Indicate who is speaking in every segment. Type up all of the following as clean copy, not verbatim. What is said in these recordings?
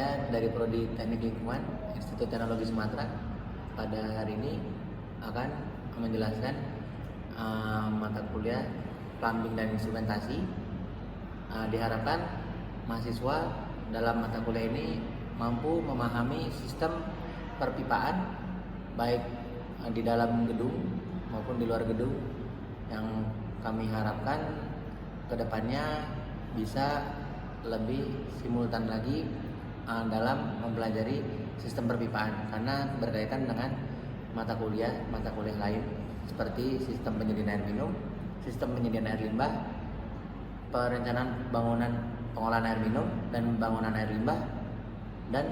Speaker 1: Saya dari Prodi Teknik Lingkungan Institut Teknologi Sumatera pada hari ini akan menjelaskan mata kuliah plumbing dan instrumentasi. Diharapkan mahasiswa dalam mata kuliah ini mampu memahami sistem perpipaan baik di dalam gedung maupun di luar gedung, yang kami harapkan kedepannya bisa lebih simultan lagi dalam mempelajari sistem perpipaan, karena berkaitan dengan mata kuliah lain seperti sistem penyediaan air minum, sistem penyediaan air limbah, perencanaan bangunan pengolahan air minum dan bangunan air limbah. Dan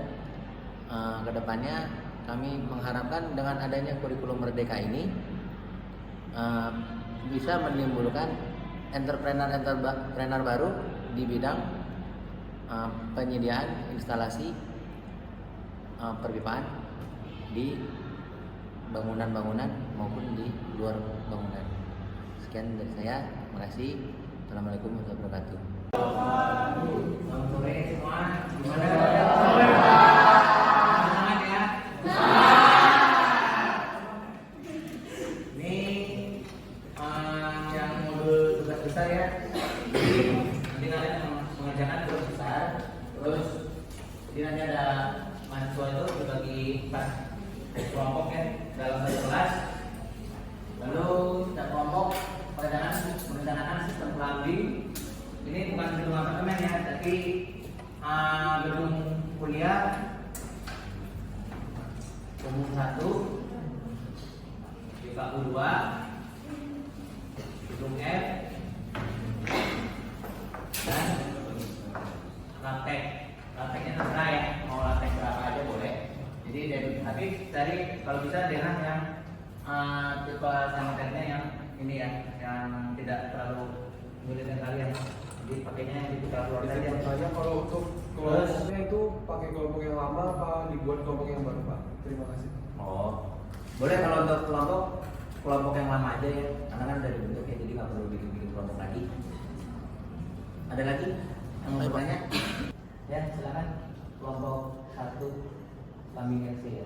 Speaker 1: kedepannya kami mengharapkan dengan adanya kurikulum Merdeka ini bisa menimbulkan entrepreneur baru di bidang penyediaan instalasi perpipaan di bangunan-bangunan maupun di luar bangunan. Sekian dari saya, terima kasih. Assalamualaikum warahmatullahi wabarakatuh. Selamat sore semua. Gimana? Semangat ya. Ini yang modul tugas besar ya. Nanti kalian mengerjakan tugas besar. Terus jadi nanti ada mahasiswa itu dibagi 4 kelompok ya dalam satu kelas. Lalu setiap kelompok merencanakan sistem plumbing. Ini bukan gedung apartemen ya, tapi gedung kuliah umum 1, UKU 2, gedung F, dan prakteknya terserah ya, mau praktek berapa aja boleh. Tapi dari kalau bisa dengan yang tipe sanitarinya yang ini ya, yang tidak terlalu menyulitkan kalian. Jadi pakainya yang di luar saja.
Speaker 2: Tanya kalau untuk kelompoknya itu pakai kelompok yang lama apa dibuat kelompok yang baru, Pak? Terima kasih.
Speaker 1: Oh, boleh kalau untuk kelompok yang lama aja ya, karena kan udah dibentuk ya, jadi nggak perlu bikin kelompok lagi. Ada lagi yang mau bertanya? Ya, silakan. Kelompok 1 Plumbing LC ya.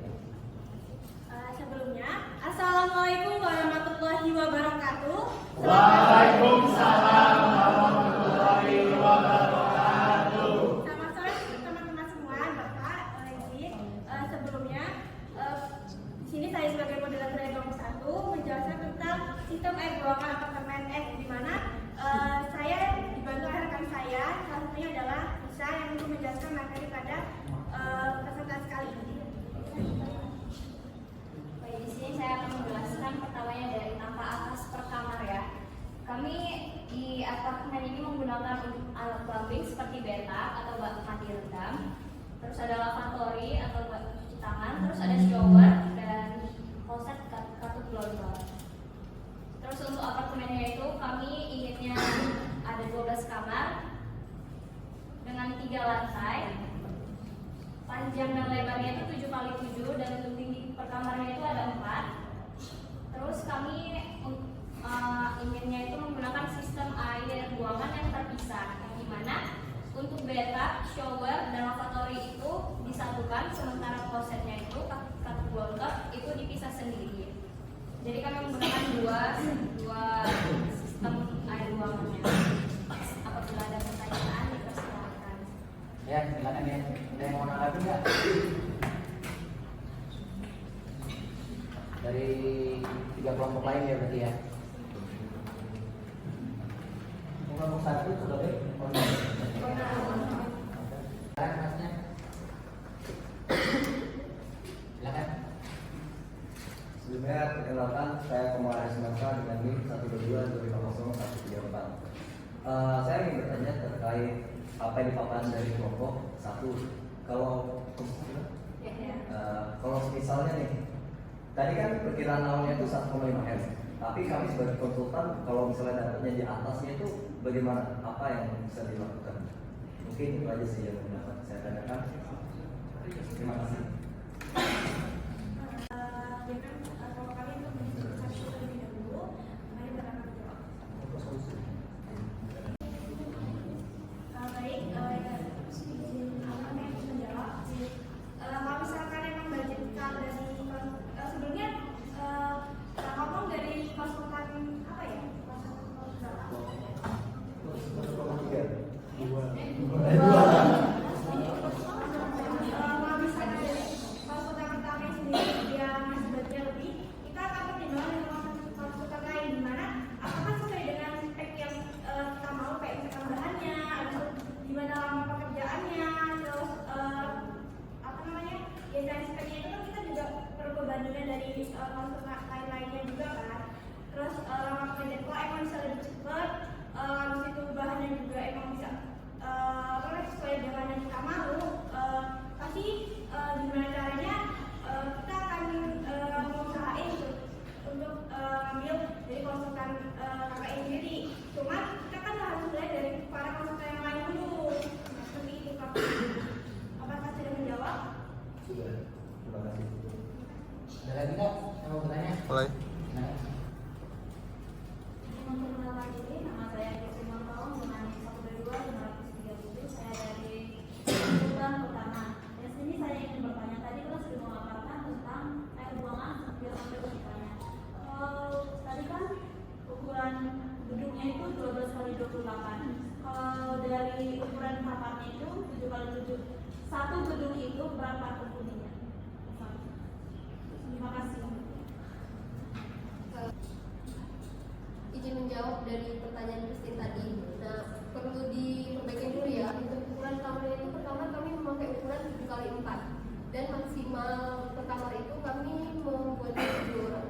Speaker 3: Sebelumnya, Assalamualaikum warahmatullahi wabarakatuh.
Speaker 4: Waalaikumsalam warahmatullahi wabarakatuh.
Speaker 3: Selamat sore teman-teman semua, Bapak, Ibu. Sebelumnya, di sini saya sebagai moderator dari kelompok 1 menjelaskan tentang sistem air buangan apartemen F, di mana saya dibantu oleh rekan saya, salah satunya adalah Nisa yang untuk menjelaskan materi pada peserta kali ini.
Speaker 5: Di sini saya akan menjelaskan pertamanya dari tampak atas per kamar ya. Kami di apartemen ini menggunakan alat plumbing seperti bathtub atau bak mandi rendam. Terus ada lavatory atau bak cuci tangan. Terus ada shower dan kloset katut global. Terus untuk apartemennya itu kami inginnya ada 12 kamar dengan 3 lantai. Panjang dan lebarnya itu 7x7 dan untuk tinggi per kamarnya itu ada 4. Terus kami inginnya itu menggunakan sistem air buangan yang terpisah, yang dimana untuk bathtub, shower, dan lavatory itu disatukan, sementara klosetnya itu katut buangan itu dipisah sendiri. Jadi kami menggunakan dua sistem air buangannya. Apabila ada pertanyaan dipersilakan.
Speaker 1: Ya, silakan ya. Ada yang mau nanggapi nggak? Dari 3 kelompok lain ya berarti ya. Kelompok 1 sudah baik. Silakan masnya. Silakan.
Speaker 6: Sebelumnya perkenalkan, saya Komara Semasa dengan NIM 122-250-134. Saya ingin bertanya terkait apa yang dipaparkan dari kelompok 1. Kalau misalnya nih, tadi kan perkiraan awalnya itu 1,5 M, tapi kami sebagai konsultan kalau misalnya dapatnya di atasnya itu bagaimana? Apa yang bisa dilakukan? Mungkin itu aja sih yang dapat saya tanyakan. Terima kasih.
Speaker 3: Kalau kalian untuk mendiskusikan terlebih dahulu, mari berangkat jawab. Baik, izin menjawab.
Speaker 1: Ada lagi nggak yang mau bertanya?
Speaker 4: Mulai.
Speaker 1: Nah,
Speaker 5: Memperkenalkan diri, nama saya Kiki Mangkong dengan NIM 122-537. Saya dari urutan pertama. Dan sini saya ingin bertanya, tadi kita sudah memaparkan tentang air buangan sampai pipanya. Tadi kan ukuran gedungnya itu 12 kali 28. Kalau dari ukuran kamarnya itu 7 kali 7. Satu gedung itu berapa penghuninya? Terima kasih.
Speaker 7: Izin menjawab dari pertanyaan Christine tadi. Nah, perlu diperbaiki dulu ya. Untuk ukuran kamarnya itu pertama kami memakai ukuran 7 kali 4 dan maksimal per kamar itu kami membuatnya 7 orang.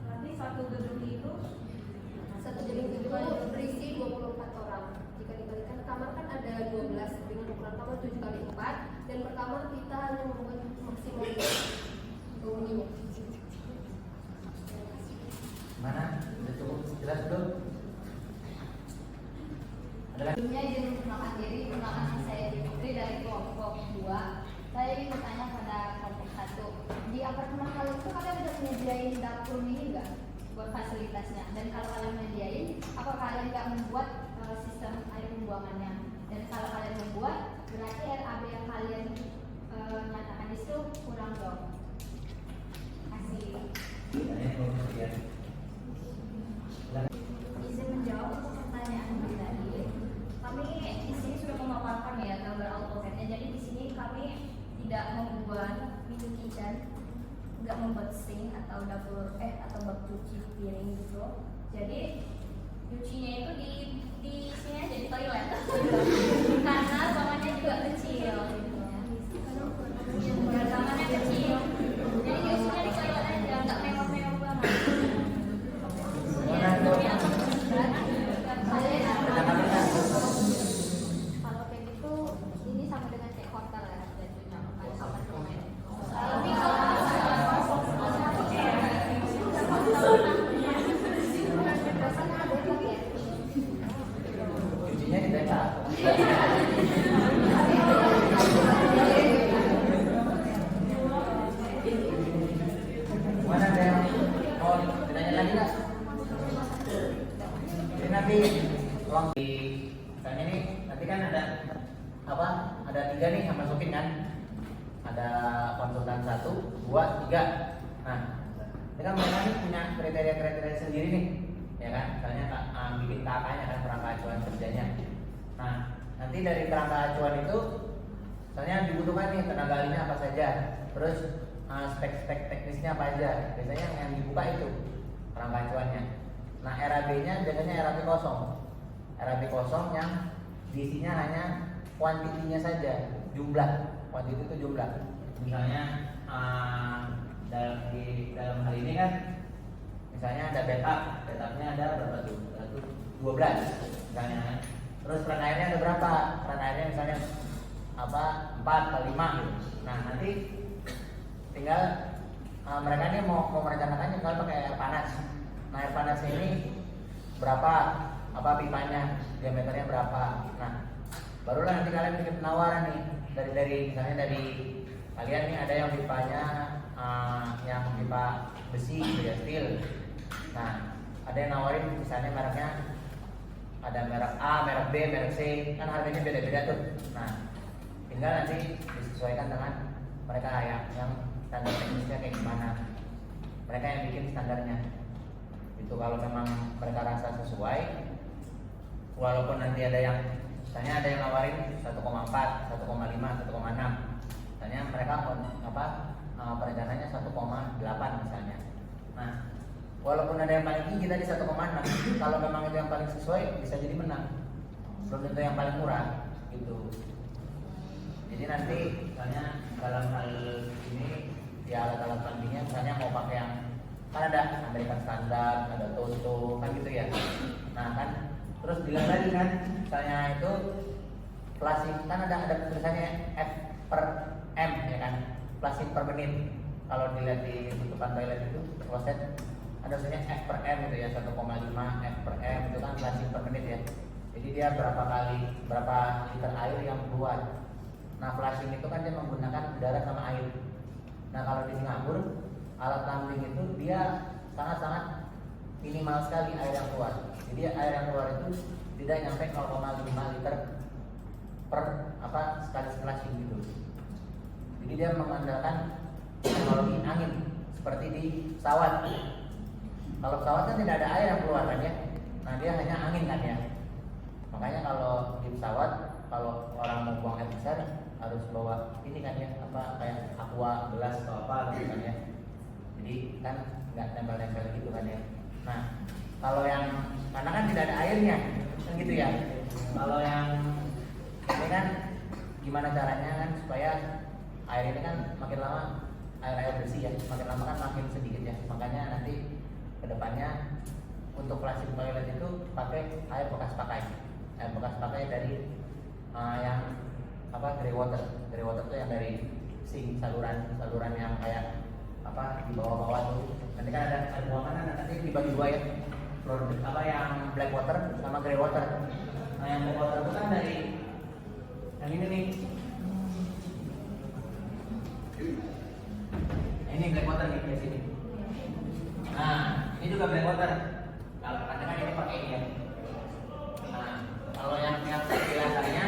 Speaker 5: Berarti satu gedung itu
Speaker 7: Satu gedung itu berisi 24 orang. Jika dikalikan kamar kan ada 12 dengan ukuran kamar 7 kali 4 dan per kamar kita hanya membuat maksimal penghuninya.
Speaker 1: mana? Udah cukup jelas belum? Ada lagi?
Speaker 5: Sebelumnya izin memperkenalkan diri, perkenalkan saya Putri dari kelompok 2. Saya ingin bertanya pada kelompok 1. Di apartemen kalian itu kalian udah menyediain dapur mini nggak buat fasilitasnya? Dan kalau kalian menyediain, apa kalian nggak membuat sistem air pembuangannya? Dan kalau kalian membuat, berarti RAB yang kalian nyatakan itu kurang dong. Kasih. Izin menjawab untuk pertanyaan tadi. Kami di sini sudah memaparkan ya gambar AutoCAD-nya. Jadi di sini kami tidak membuat mini kitchen, nggak membuat sink atau dapur atau bak cuci piring gitu. Jadi cucinya itu di sini aja di toilet. Karena ruangannya juga kecil. Ruangannya kecil. Jadi cucinya di toilet aja, nggak mewah-mewah banget. Kalau kayak gitu, ini sama dengan kayak hotel ya, jadinya bukan apartemen. Tapi kalau
Speaker 1: Cucinya di backup. Mana ada yang mau ditanya lagi nggak? Jadi nanti tolong di misalnya nih nanti kan ada apa? Ada 3 nih yang masukin kan? Ada konsultan 1, 2, 3. Nah, ini kan mereka nih punya kriteria-kriteria sendiri nih, ya kan? Misalnya bikin kakaknya kan kerangka acuan kerjanya. Nah, nanti dari kerangka acuan itu, misalnya dibutuhkan nih tenaga ahlinya apa saja, terus spek-spek teknisnya apa aja. Biasanya yang dibuka itu kerangka acuannya. Nah, RAB-nya biasanya RAB kosong. RAB kosong yang diisinya hanya kuantitinya saja, jumlah. Kuantiti itu jumlah. Misalnya dalam hal ini kan misalnya ada bathtubnya ada berapa tuh? 12 misalnya. Terus peran airnya ada berapa? Peran airnya misalnya 4 atau 5 gitu. Nah, nanti tinggal mereka ini mau merencanakannya kalau pakai air panas. Nah, air panasnya ini berapa? Apa pipanya? Diameternya berapa? Nah, barulah nanti kalian bikin penawaran nih dari misalnya dari kalian nih ada yang pipanya yang pipa besi gitu ya, steel. Nah, ada yang nawarin misalnya mereknya ada merek A, merek B, merek C, kan harganya beda-beda tuh. Nah, tinggal nanti disesuaikan dengan mereka yang standar teknisnya kayak gimana. Mereka yang bikin standarnya. Itu kalau memang mereka rasa sesuai, walaupun nanti ada yang misalnya ada yang nawarin 1,4, 1,5, 1,6. Misalnya mereka perencananya 1,8 misalnya. Nah, walaupun ada yang paling tinggi tadi 1,6, kalau memang itu yang paling sesuai bisa jadi menang. Belum tentu yang paling murah gitu. Jadi nanti misalnya dalam hal ini ya alat-alat plumbingnya misalnya mau pakai yang kan ada American Standard, ada Toto kan gitu ya. Nah kan terus dilihat lagi kan misalnya itu plastik kan ada tulisannya F per M ya kan, plastik per menit. Kalau dilihat di tutupan toilet itu kloset ada tulisannya F per M gitu ya, 1,5 F per M itu kan plastik per menit ya. Jadi dia berapa liter air yang keluar. Nah, flashing itu kan dia menggunakan udara sama air. Nah kalau di Singapura alat plumbing itu dia sangat-sangat minimal sekali air yang keluar. Jadi air yang keluar itu tidak nyampe 0,5 liter per sekali flushing gitu. Jadi dia mengandalkan teknologi angin seperti di pesawat. Kalau pesawat kan tidak ada air yang keluar kan ya. Nah dia hanya angin kan ya. Makanya kalau di pesawat kalau orang mau buang air besar harus bawa ini kan ya, kayak aqua, gelas atau apa gitu kan ya. Jadi kan nggak nempel-nempel gitu kan ya. Nah kalau yang karena kan tidak ada airnya kan gitu ya. Kalau yang ini kan gimana caranya kan supaya air ini kan makin lama air bersih ya, makin lama kan makin sedikit ya. Makanya nanti kedepannya untuk flushing toilet itu pakai air bekas pakai dari yang grey water itu yang dari sink saluran yang kayak di bawah tuh. Nanti kan ada air buangan nanti dibagi dua ya, yang black water sama grey water. Nah yang black water itu kan dari yang ini nih. Nah, ini black water nih di sini. Nah ini juga black water. Kalau kan ini pakai ini ya. Nah kalau yang biasanya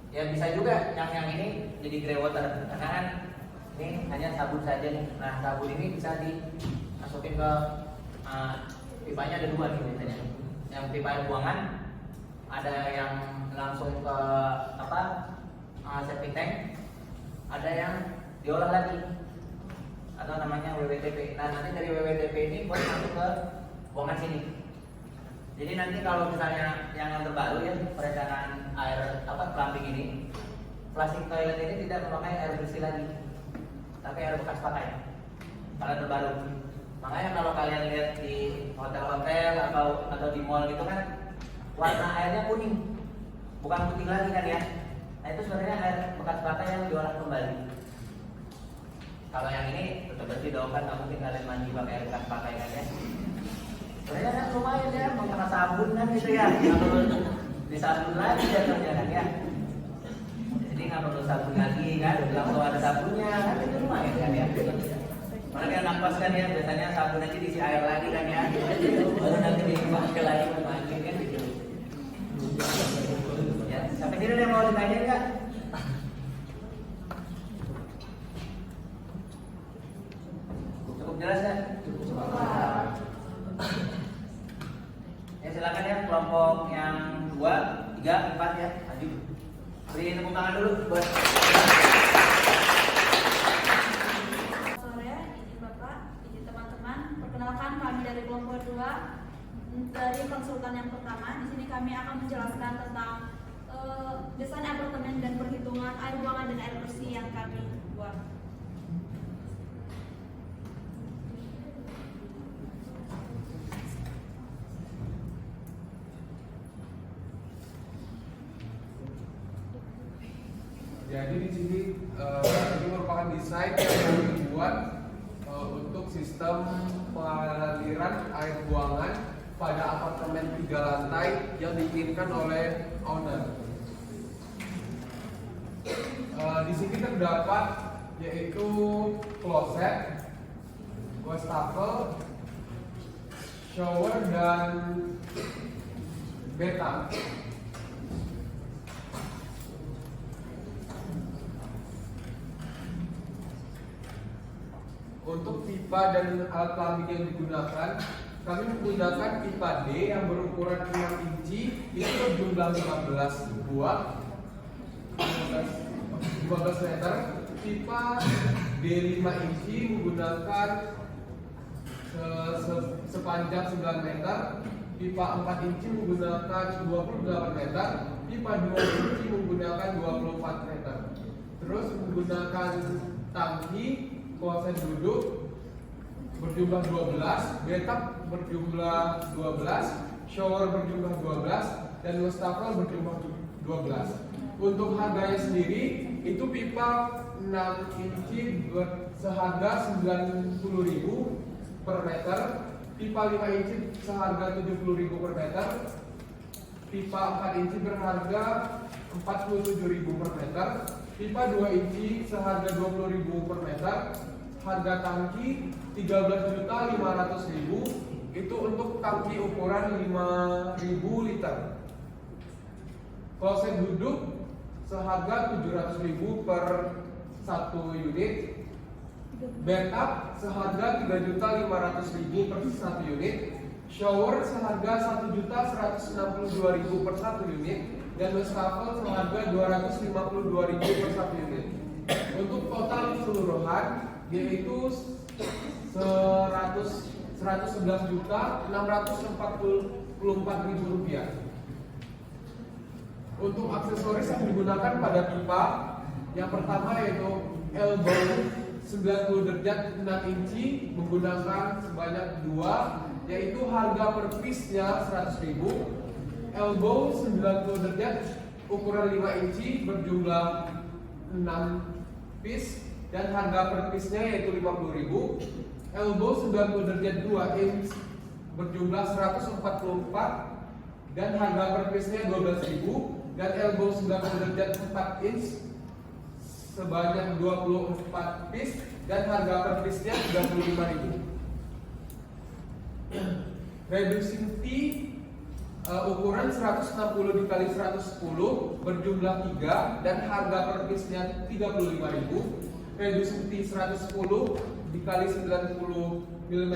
Speaker 1: ya bisa juga yang ini jadi grey water karena kan ini hanya sabun saja nih. Nah sabun ini bisa dimasukin ke pipanya, ada dua nih biasanya. Yang pipa air buangan ada yang langsung ke septic tank, ada yang diolah lagi atau namanya WWTP. Nah nanti dari WWTP ini buat masuk ke buangan sini. Jadi nanti kalau misalnya yang terbaru ya perencanaan air plumbing ini, flushing toilet ini tidak memakai air bersih lagi, tapi air bekas pakai. Kalau terbaru. Makanya kalau kalian lihat di hotel-hotel atau di mall gitu kan warna airnya kuning, bukan putih lagi kan ya. Nah itu sebenarnya air bekas pakai yang diolah kembali. Kalau yang ini tetap bersih dong kan, nggak mungkin kalian mandi pakai air bekas pakai kan ya. Sebenarnya kan lumayan ya, mau kena sabun kan gitu ya. Kalau disabun lagi jatuhnya kan ya. Jadi nggak perlu sabun lagi kan, langsung ada sabunnya kan, itu lumayan kan ya. Mana kan nafas kan ya, biasanya sabun aja diisi air lagi kan ya. Baru nanti dipakai lagi mandi kan gitu. Ya, sampai sini ada yang mau ditanyain nggak? Cukup jelas kan? Ya silakan ya kelompok yang 2, 3, 4 ya, maju. Beri tepuk tangan dulu buat.
Speaker 8: Sore, izin Bapak, izin teman-teman. Perkenalkan kami dari kelompok 2 dari konsultan yang pertama. Di sini kami akan menjelaskan tentang desain apartemen dan perhitungan air buangan dan air bersih yang kami buat.
Speaker 2: Jadi di sini ini merupakan desain yang kami buat untuk sistem pengaliran air buangan pada apartemen 3 lantai yang diinginkan oleh owner. Di sini terdapat yaitu kloset, wastafel, shower dan bathtub. Untuk pipa dan alat plumbing yang digunakan, kami menggunakan pipa D yang berukuran 6 inci, itu berjumlah 15 buah, 15 meter. Pipa D 5 inci menggunakan sepanjang 9 meter. Pipa 4 inci menggunakan 28 meter. Pipa 2 inci menggunakan 24 meter. Terus menggunakan tangki kloset duduk berjumlah 12, bathtub berjumlah 12, shower berjumlah 12, dan wastafel berjumlah 12. Untuk harganya sendiri itu pipa 6 inci seharga 90.000 per meter, pipa 5 inci seharga 70.000 per meter, pipa 4 inci berharga 47.000 per meter, pipa 2 inci seharga 20.000 per meter, harga tangki 13.500.000, itu untuk tangki ukuran 5.000 liter. Kloset duduk seharga 700.000 per 1 unit. Backup seharga 3.500.000 per 1 unit. Shower seharga 1.162.000 per 1 unit. Dan wastafel seharga 252.000 per 1 unit. Untuk total keseluruhan yaitu 111.644.000 rupiah. Untuk aksesoris yang digunakan pada pipa, yang pertama yaitu elbow 90 derajat 6 inci menggunakan sebanyak 2, yaitu harga per piece-nya 100.000. Elbow 90 derajat ukuran 5 inci berjumlah 6 piece dan harga per piece-nya yaitu 50.000. Elbow 90 derajat 2 inch berjumlah 144 dan harga per piece-nya 12.000. Dan elbow 90 derajat 4 inch sebanyak 24 piece dan harga per piece-nya 35.000. Reducing T ukuran 160 dikali 110 berjumlah 3 dan harga per piece-nya 35.000. Reducing T 110 dikali 90 mm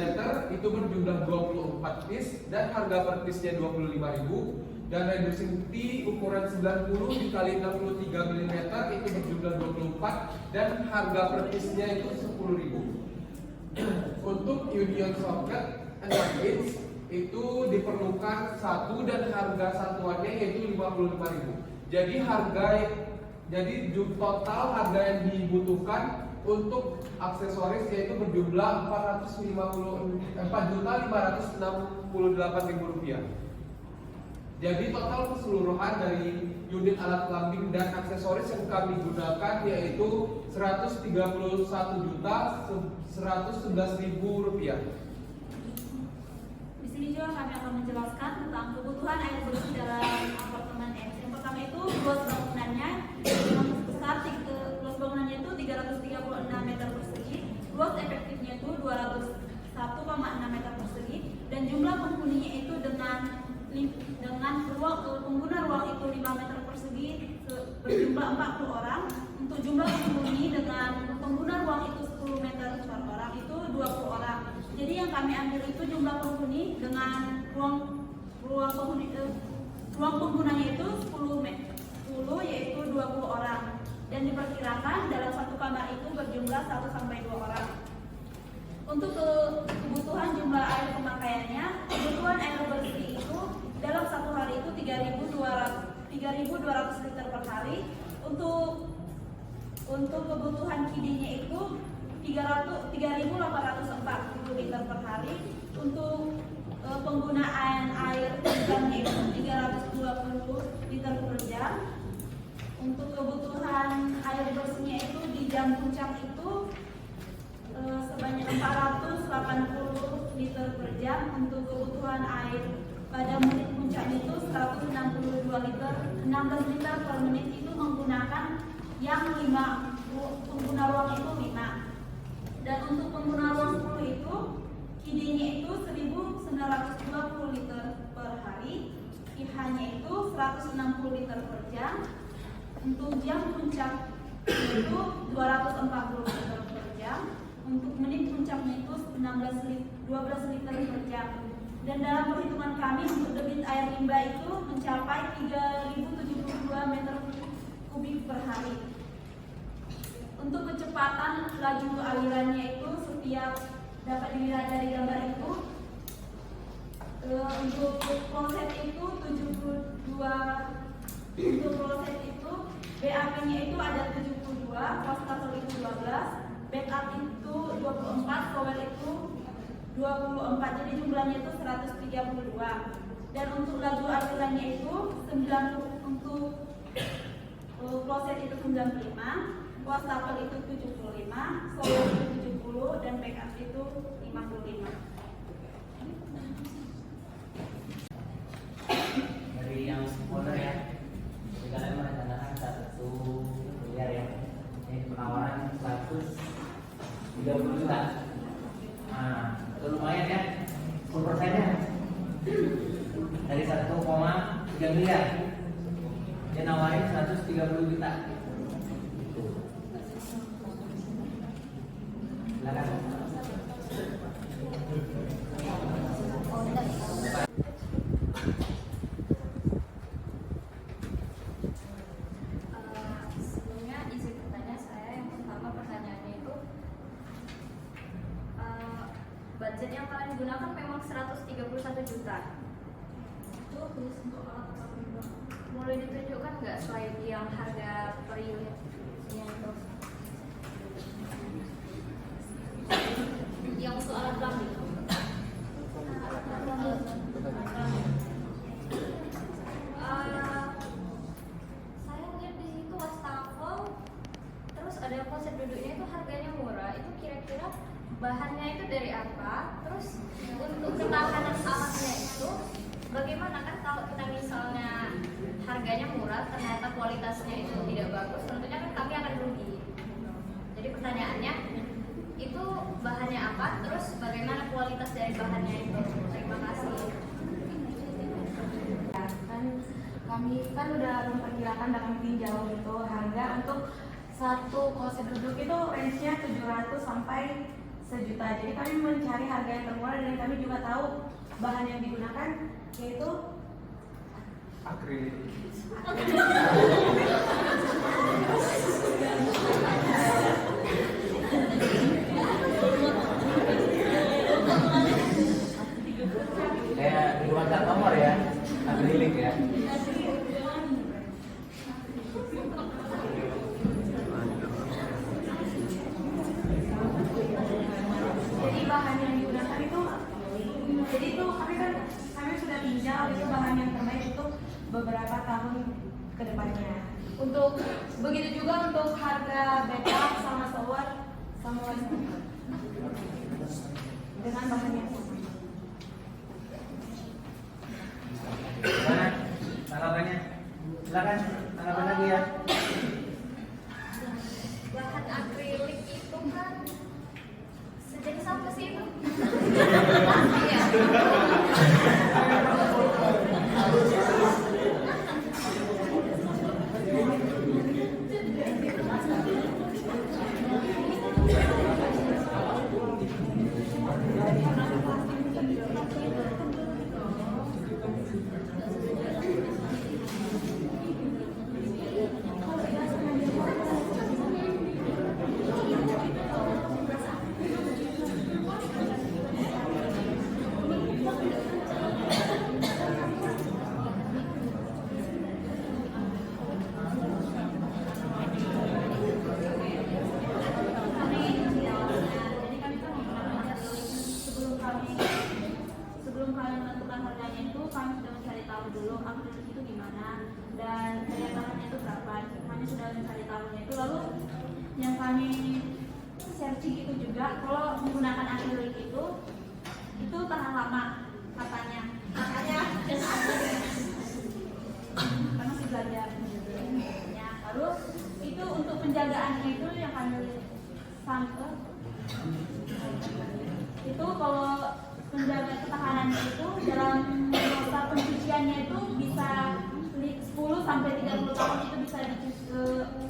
Speaker 2: itu berjumlah 24 piece dan harga per piece-nya 25.000. Dan reducing T ukuran 90 dikali 63 mm itu berjumlah 24 dan harga per piece-nya itu 10.000. Untuk union socket 6 inch itu diperlukan 1 dan harga satuannya yaitu 55.000. Jadi total harga yang dibutuhkan untuk aksesoris yaitu berjumlah 4.568.000 rupiah. Jadi total keseluruhan dari unit alat plumbing dan aksesoris yang kami gunakan yaitu 131.111.000 rupiah.
Speaker 8: Di sini juga kami akan menjelaskan tentang kebutuhan air bersih dalam apartemen X. Yang pertama itu luas bangunannya besar, luas bangunannya itu 336 meter persegi, luas efektifnya itu 201,6 meter persegi, dan jumlah penghuninya itu dengan pengguna ruang itu 5 meter persegi berjumlah 40 orang. Untuk jumlah penghuni dengan pengguna ruang itu 10 meter per orang itu 20 orang. Jadi yang kami ambil itu jumlah penghuni dengan ruang penggunanya itu 10 yaitu 20 orang. Dan diperkirakan dalam satu kamar itu berjumlah 1 sampai 2 orang. Untuk kebutuhan jumlah air pemakaiannya, kebutuhan air bersih itu dalam satu hari itu 3.200 liter per hari. Untuk kebutuhan KID-nya itu 3.840 liter per hari. Untuk penggunaan air jamnya itu 320 liter per jam. Untuk kebutuhan air bersihnya itu di jam puncak itu sebanyak 480 liter per jam. Untuk kebutuhan air pada menit puncaknya itu 162 liter, 16 liter per menit itu menggunakan yang 5, pengguna ruang itu 5. Dan untuk pengguna ruang 10 itu KID-nya itu 1.920 liter per hari, IH-nya itu 160 liter per jam. Untuk jam puncak itu 240 liter per jam. Untuk menit puncaknya itu 12 liter per jam. Dan dalam perhitungan kami untuk debit air limbah itu mencapai 3.072 meter kubik per hari. Untuk kecepatan laju alirannya itu setiap dapat dilihat dari gambar itu. Untuk kloset itu 72, untuk kloset itu BAP-nya itu ada 72, wastafel itu 12, backup itu 24, shower itu 24, jadi jumlahnya itu 132. Dan untuk laju alirannya itu 90, untuk kloset itu 95, wastafel itu 75, shower itu 70, dan backup itu 55.
Speaker 1: Dari yang spoiler ya, jadi kalian merencanakan 1 miliar ya. 130 juta. Nah, itu lumayan ya, 10%-nya dari 1,3 miliar. Dia nawarin 130 juta. Silakan.
Speaker 5: Sebelumnya izin bertanya saya, yang pertama pertanyaannya itu budget yang kalian gunakan memang 131 juta. Itu khusus untuk alat apa? Boleh ditunjukkan nggak slide yang harga per unitnya itu? Yang untuk alat plumbing. Saya lihat di situ wastafel, terus ada konsep duduknya itu harganya murah. Itu kira-kira bahannya itu dari apa? Terus untuk ketahanan alatnya itu bagaimana? Kan kalau kita misalnya harganya murah, ternyata kualitasnya itu tidak bagus, tentunya kan kami akan rugi. Jadi pertanyaannya, itu bahannya apa? Terus bagaimana kualitas dari bahannya itu? Terima kasih.
Speaker 3: Ya, kan kami kan udah memperkirakan dalam tinjau itu harga untuk satu kloset duduk itu range-nya 700 sampai 1 juta. Jadi kami mencari harga yang termurah dan kami juga tahu bahan yang digunakan yaitu
Speaker 2: akrilik.
Speaker 1: Kayak di rumah nomor ya, akrilik ya.
Speaker 3: jadi bahan yang digunakan itu jadi itu kami sudah tinjau itu bahan yang terbaik untuk beberapa tahun ke depannya. Untuk begitu juga untuk harga backup sama shower sama wastafel dengan bahan yang sama.
Speaker 1: Gimana tanggapannya? Silakan tanggapan lagi ya.
Speaker 5: Bahan akrilik itu kan sejenis apa sih itu? Iya.
Speaker 8: Sebelum kalian menentukan harganya itu kami sudah mencari tahu dulu akrilik itu gimana dan daya tahannya itu berapa. Kami sudah mencari tahunya itu, lalu yang kami searching itu juga kalau menggunakan akrilik itu tahan lama katanya karena masih belajar ya. Lalu itu untuk penjagaannya itu yang kami sampai itu kalau menjaga ketahanannya itu dalam masa pencuciannya itu bisa 10 sampai 30 tahun itu bisa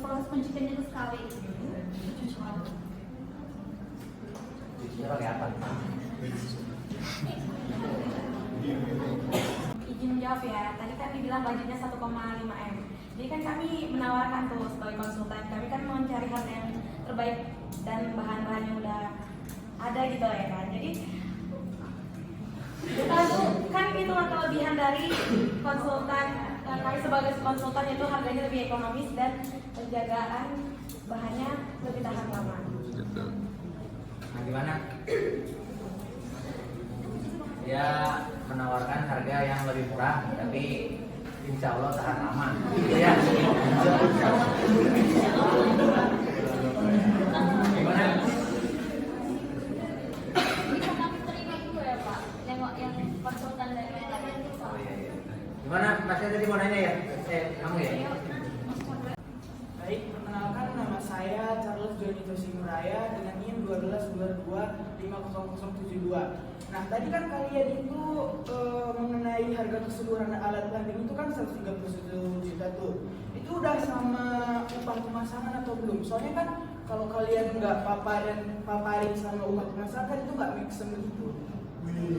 Speaker 8: proses pencuciannya itu sekali.
Speaker 1: Cucinya pakai apa?
Speaker 3: Izin menjawab ya, tadi kan dibilang budgetnya 1,5 M. Jadi kan kami menawarkan tuh sebagai konsultan, kami kan mencari harga yang terbaik dan bahan-bahan yang udah ada gitu ya kan. Jadi kan itu kelebihan dari konsultan, kami sebagai konsultan itu harganya lebih ekonomis dan penjagaan bahannya lebih tahan lama.
Speaker 1: Nah, gimana? Dia menawarkan harga yang lebih murah, tapi insya Allah tahan lama. Ya. Gimana?
Speaker 5: Bisa kami terima dulu ya Pak, yang konsultan dari tadi.
Speaker 1: Oh iya iya. Gimana? Masnya tadi mau nanya ya? Kamu ya?
Speaker 9: Baik, perkenalkan nama saya saya Charles Jonito Simuraya dengan NIM 1222500072. Nah, tadi kan kalian itu mengenai harga keseluruhan alat plumbing itu kan 131 juta tuh. Itu udah sama upah pemasangan atau belum? Soalnya kan kalau kalian nggak paparin sama upah pemasangan itu nggak make sense gitu.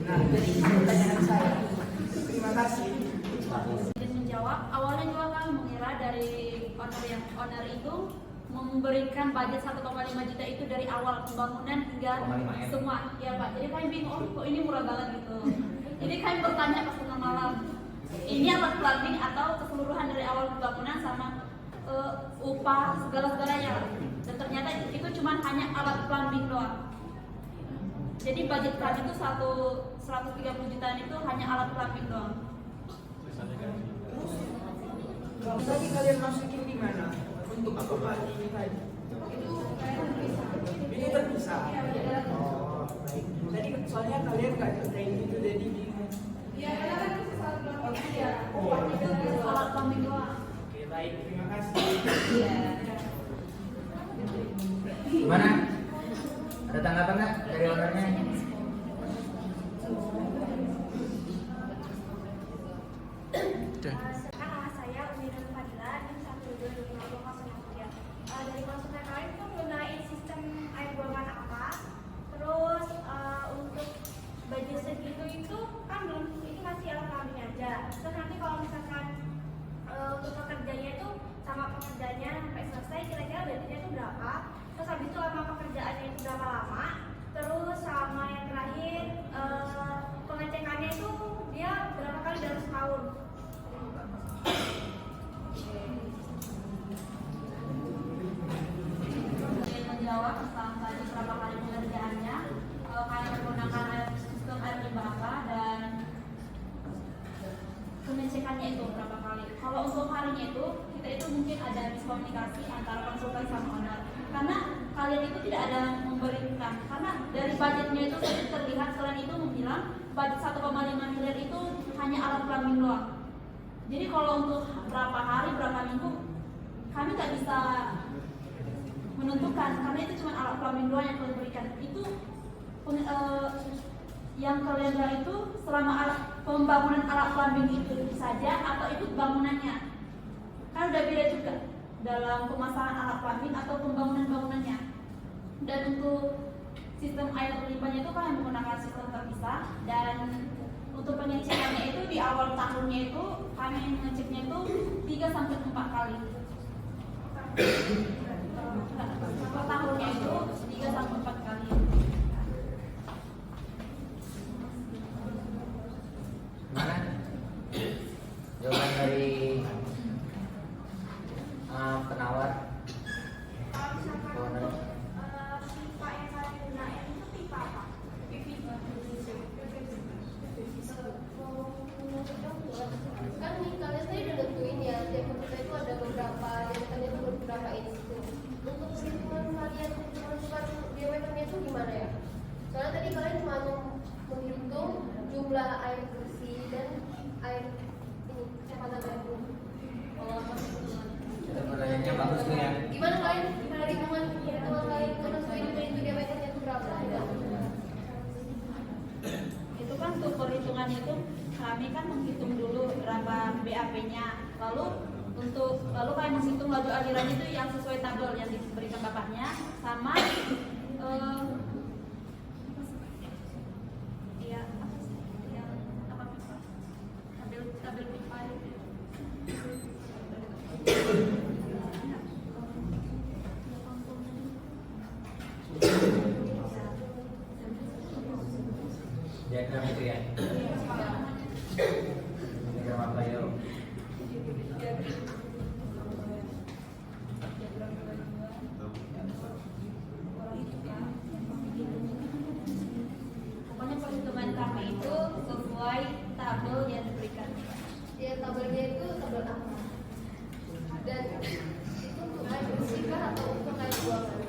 Speaker 9: Nah, jadi itu pertanyaan saya. Terima kasih.
Speaker 8: Izin menjawab, awalnya juga kami mengira dari owner itu memberikan budget 1,5 juta itu dari awal pembangunan hingga
Speaker 6: 1,5 M.
Speaker 8: semua. Ya Pak, jadi kami bingung, oh kok ini murah banget gitu. Jadi kami bertanya pas tengah malam, ini alat plumbing atau keseluruhan dari awal pembangunan sama upah segala-segalanya. Dan ternyata itu cuma hanya alat plumbing doang. Jadi budget kami itu 130 jutaan itu hanya alat plumbing doang.
Speaker 9: Kalau tadi kalian masukin di mana untuk upah ini tadi? Ini terpisah. Oh, baik. Tadi soalnya kalian nggak ceritain gitu, jadi bingung.
Speaker 3: Iya, karena kan itu salah plumbing ya.
Speaker 8: Upahnya itu alat plumbing doang.
Speaker 9: Oke, baik. Terima kasih.
Speaker 1: Gimana? Ada tanggapan nggak dari ownernya?
Speaker 3: Sekarang nama saya Umi Nur Fadila dan 1255003. Dari konsultan kalian itu mengenai sistem air buangan apa, terus untuk budget segitu itu kan belum, itu masih alat plumbing aja. Terus nanti kalau misalkan untuk pekerjanya itu sama pekerjanya sampai selesai kira-kira budgetnya itu berapa, terus habis itu lama pekerjaannya itu berapa lama, terus sama yang terakhir pengecekannya itu dia berapa kali dalam setahun.
Speaker 8: Ingin menjawab tentang tadi berapa kali pengerjaannya, kalian menggunakan sistem air limbah apa dan pengecekannya itu berapa kali. Kalau untuk harinya itu kita itu mungkin ada miskomunikasi antara konsultan sama owner, karena kalian itu tidak ada memberikan, karena dari budgetnya itu terlihat kalian itu membilang budget 1,5 miliar itu hanya alat plumbing doang. Jadi kalau untuk berapa hari, berapa minggu, kami tak bisa menentukan karena itu cuma alat plumbing doang yang kalian berikan. Itu yang kalian bilang itu selama pembangunan alat plumbing itu saja atau ikut bangunannya. Kan udah beda juga dalam pemasangan alat plumbing atau pembangunan bangunannya. Dan untuk sistem air limbahnya itu kan menggunakan sistem terpisah, dan untuk pengecekannya itu di awal tahunnya itu kami mengeceknya itu 3 sampai 4 kali. Per tahunnya itu 3 sampai 4 kali.
Speaker 1: Gimana? Jawaban dari penawar.
Speaker 3: Kalau misalkan untuk pipa yang kalian gunain itu pipa apa?
Speaker 7: Kan nih kalian tadi udah nentuin ya, tiap kita itu ada beberapa diameternya itu beberapa inch itu. Untuk perhitungan kalian menentukan diameternya itu gimana ya? Soalnya tadi kalian cuma menghitung jumlah air bersih dan air ini kecepatan air pun. Kalau
Speaker 1: Pertanyaannya bagus tuh ya.
Speaker 7: gimana kalian perhitungan kalian menentuin itu diameternya itu berapa?
Speaker 8: Itu kan untuk perhitungannya itu kami kan menghitung dulu berapa BAP-nya, lalu kami menghitung laju alirannya itu yang sesuai tabel yang diberikan bapaknya sama tabel pipa itu.
Speaker 1: Diagram itu ya. Diagram apa yuk?
Speaker 8: Pokoknya perhitungan kami itu sesuai tabel yang diberikan.
Speaker 7: Ya tabelnya itu tabel apa? Dan itu untuk air bersih kah atau untuk air buangan?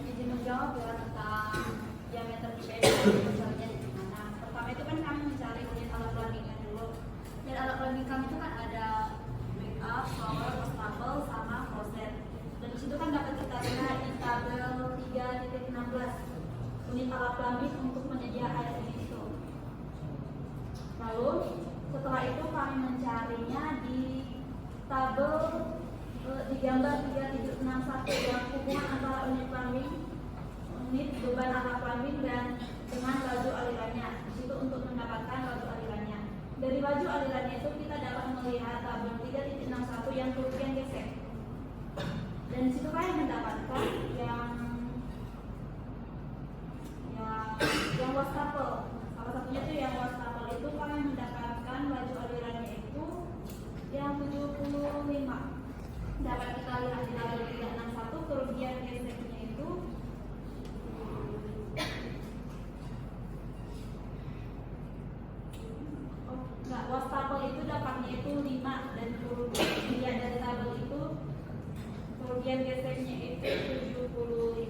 Speaker 8: Izin menjawab ya tentang diameter pipa itu misalnya di mana. Pertama Salah satunya tuh yang wastafel itu kami mendapatkan laju alirannya itu yang 75. Dapat kita lihat di tabel 361, kerugian geseknya itu wastafel itu dapatnya itu 5 dan kerugian dari tabel itu kerugian geseknya itu 75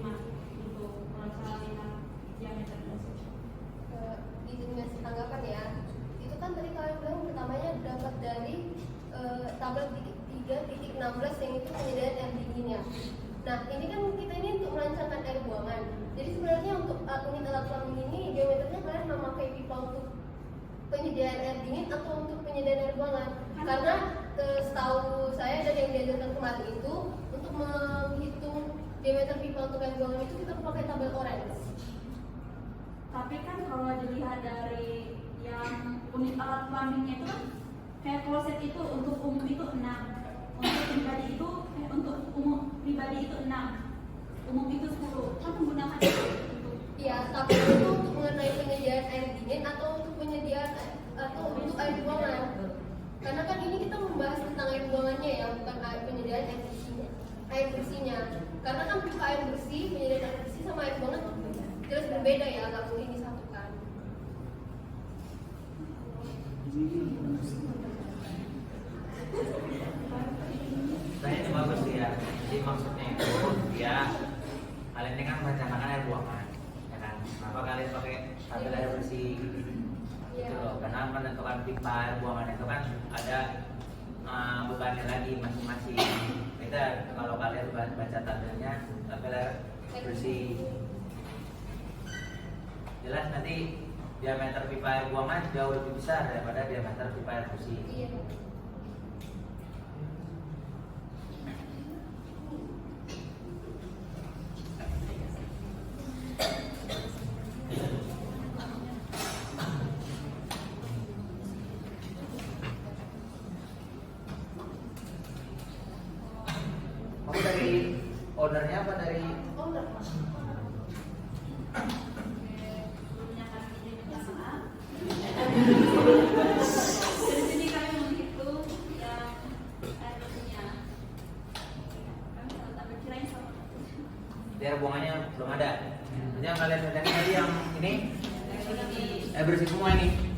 Speaker 8: untuk persalinan diameter gesek.
Speaker 7: Izin ngasih tanggapan ya. Itu kan tadi kalian bilang pertamanya dapat dari tabel 3.16 yang itu penyediaan air dingin ya. Nah ini kan kita ini untuk merancangkan air buangan. Jadi sebenarnya untuk unit alat plumbing ini geometernya kalian memakai pipa untuk penyediaan air dingin atau untuk penyediaan air buangan? Karena setahu saya dan yang diajarkan kemarin itu untuk menghitung diameter pipa untuk air buangan itu kita pakai tabel orange.
Speaker 8: Tapi kan kalau dilihat dari yang unit alat plumbingnya itu kan kayak kloset itu untuk umum itu 6, untuk pribadi itu untuk umum pribadi itu 6, umum itu 10. Kan menggunakan itu untuk
Speaker 7: Iya, tapi itu untuk mengenai penyediaan air dingin atau untuk penyediaan atau untuk air buangan. Karena kan ini kita membahas tentang air buangannya ya, bukan penyediaan air bersihnya. Air bersihnya. Karena kan pipa air bersih, penyediaan air bersih sama air buangan jelas berbeda ya, nggak mungkin disatukan.
Speaker 1: Saya itu bagus sih ya. Jadi maksudnya itu ya kalian ini kan merencanakan air buangan, ya kan? Kenapa kalian pakai tabel air bersih? Gitu loh. Karena menentukan pipa air buangan itu kan ada bebannya lagi masing-masing. Beda kalau kalian baca tabelnya tabel air bersih. Jelas nanti diameter pipa air buangan jauh lebih besar daripada diameter pipa air bersih.
Speaker 7: Iya.
Speaker 1: Kamu dari ownernya apa dari
Speaker 7: Owner.
Speaker 8: sebelumnya kami menjelaskan. Dari sini kami menghitung yang air bersihnya. Kami salah tabel kirain sama.
Speaker 1: air buangannya belum ada? Jadi yang kalian lihat tadi yang ini air bersih semua ini.